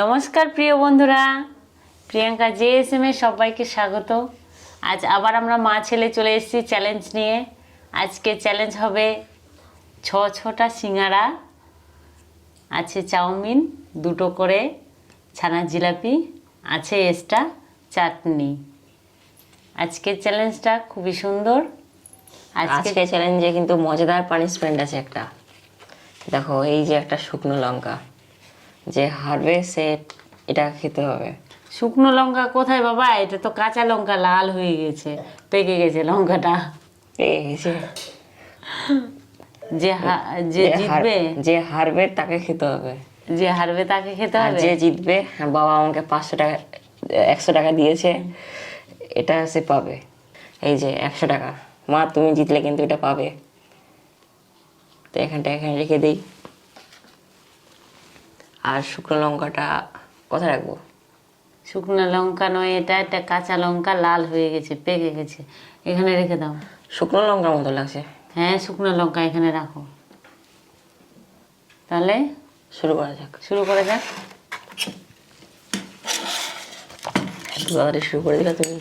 নমস্কার প্রিয় বন্ধুরা, প্রিয়াঙ্কা জেএসএম এর সবাইকে স্বাগত। আজ আবার আমরা মা ছেলে চলে এসেছি চ্যালেঞ্জ নিয়ে। আজকে চ্যালেঞ্জ হবে ছটা সিঙ্গারা, আছে চাউমিন, দুটো করে ছানার জিলাপি, আছে এক্সট্রা চাটনি। আজকের চ্যালেঞ্জটা খুবই সুন্দর। আজকে চ্যালেঞ্জে কিন্তু মজাদার পানিশমেন্ট আছে একটা। দেখো, এই যে একটা শুকনো লঙ্কা, যে হারবে সে এটা খেতে হবে। শুকনো লঙ্কা কোথায় বাবা? এটা তো কাঁচা লঙ্কা, লাল হয়ে গেছে, পেকে গেছে লঙ্কাটা। পেয়ে গেছে। যে জিতবে, যে হারবে তাকে খেতে হবে। যে হারবে তাকে খেতে আর হবে। যে জিতবে, বাবা আমাকে 500 টাকা 100 টাকা দিয়েছে, এটা সে পাবে। এই যে 100 টাকা, মা তুমি জিতলে কিন্তু এটা পাবে। তো এখানে রেখে দিই। আর শুকনো লঙ্কাটা কোথায় রাখবো? শুকনো লঙ্কা নয়, এটা একটা কাঁচা লঙ্কা, লাল হয়ে গেছে, পেকে গেছে, এখানে রেখে দাও। শুকনো লঙ্কার মতো লাগছে। হ্যাঁ, শুকনো লঙ্কা এখানে রাখো। তাহলে শুরু করা যাক। শুরু করে যাক। এত তাড়াতাড়ি শুরু করে দিলা তুমি।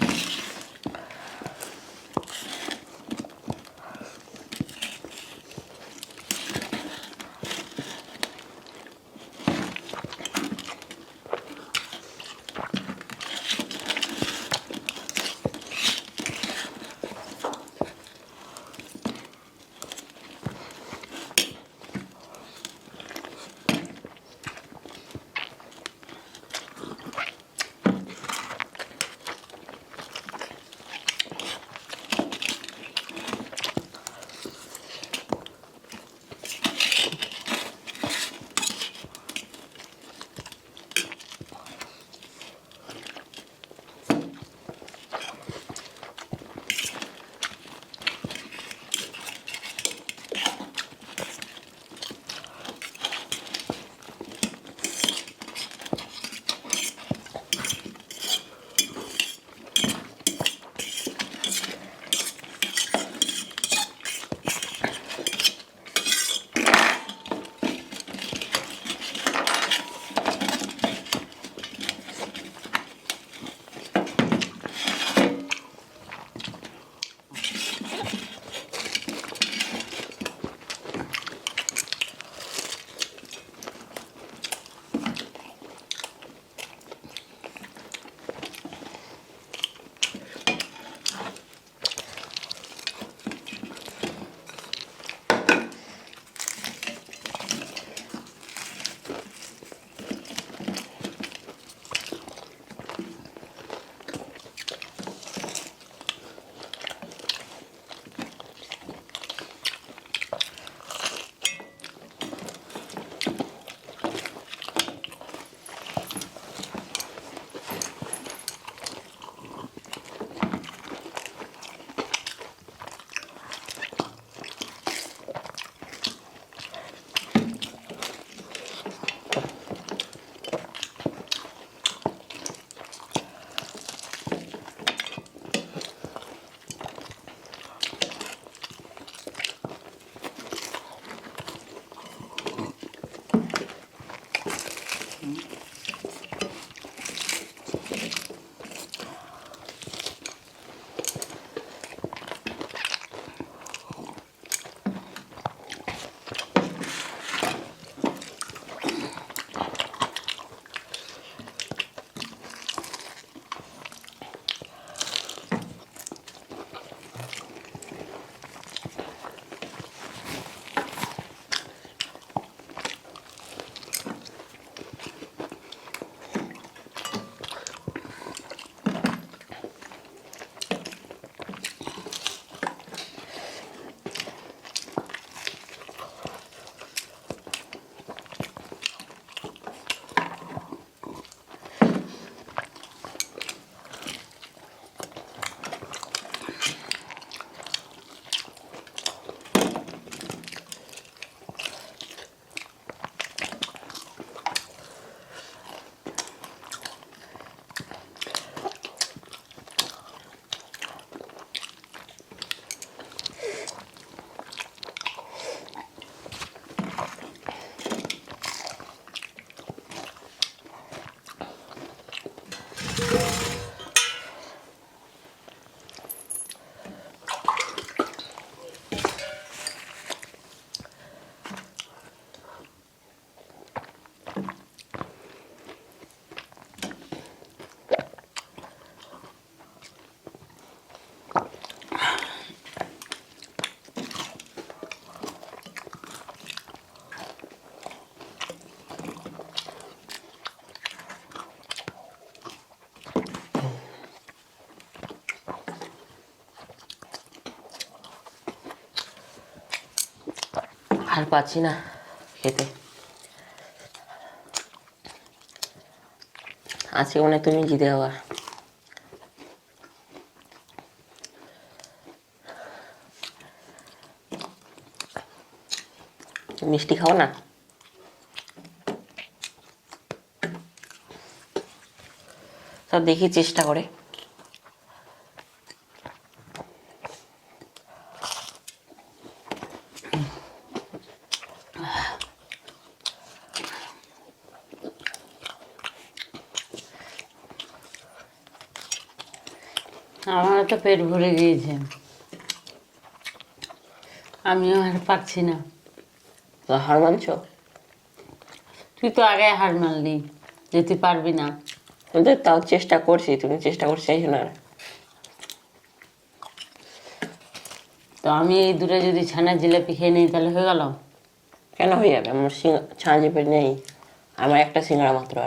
আর পাচ্ছি না খেতে। আজকে মনে হয় তুমি জিতে যাবা। মিষ্টি খাও না? তা দেখি চেষ্টা করে। আমার তো পেট ভরে গিয়েছে, আমিও আর পারছি না। তো হার মানছো? তুই তো আগে হার মানলি যে তুই পারবি না। কিন্তু তাও চেষ্টা করছি, তুমি চেষ্টা করছি চাইছো না। তো আমি এই দুটো যদি ছানা জিলাপি খেয়ে নিই তাহলে হয়ে গেল? কেন হয়ে যাবে? আমার ছানা জিপে নেই, আমার একটা সিঙ্গারা মাত্র।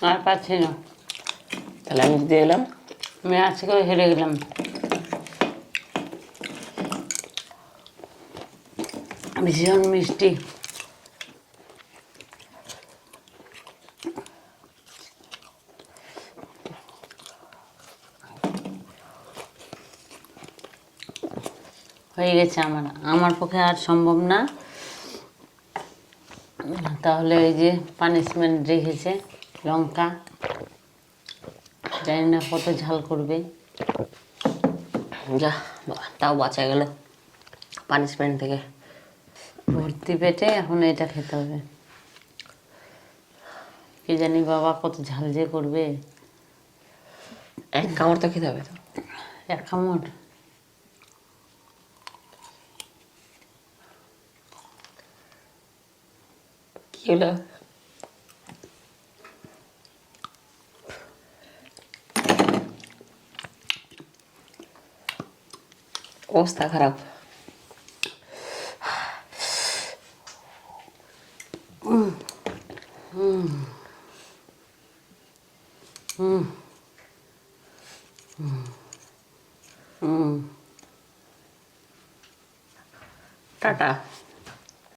আর পারছি না। তাহলে আমি দিতে এলাম। আমি আজকে হেরে গেলাম। ভীষণ মিষ্টি। হয়ে গেছে আমার, আমার পক্ষে আর সম্ভব না। তাহলে ওই যে পানিশমেন্ট রেখেছে লঙ্কা, জানি না কত ঝাল করবে। যা বাবা, তাও বাঁচা গেল পানিশমেন্ট থেকে। ভর্তি পেটে এখন এটা খেতে হবে। কি জানি বাবা কত ঝাল যে করবে। এক কামড় তো খেতে হবে তো। এক কামড়? কি হলো? অবস্থা খারাপ। টাটা।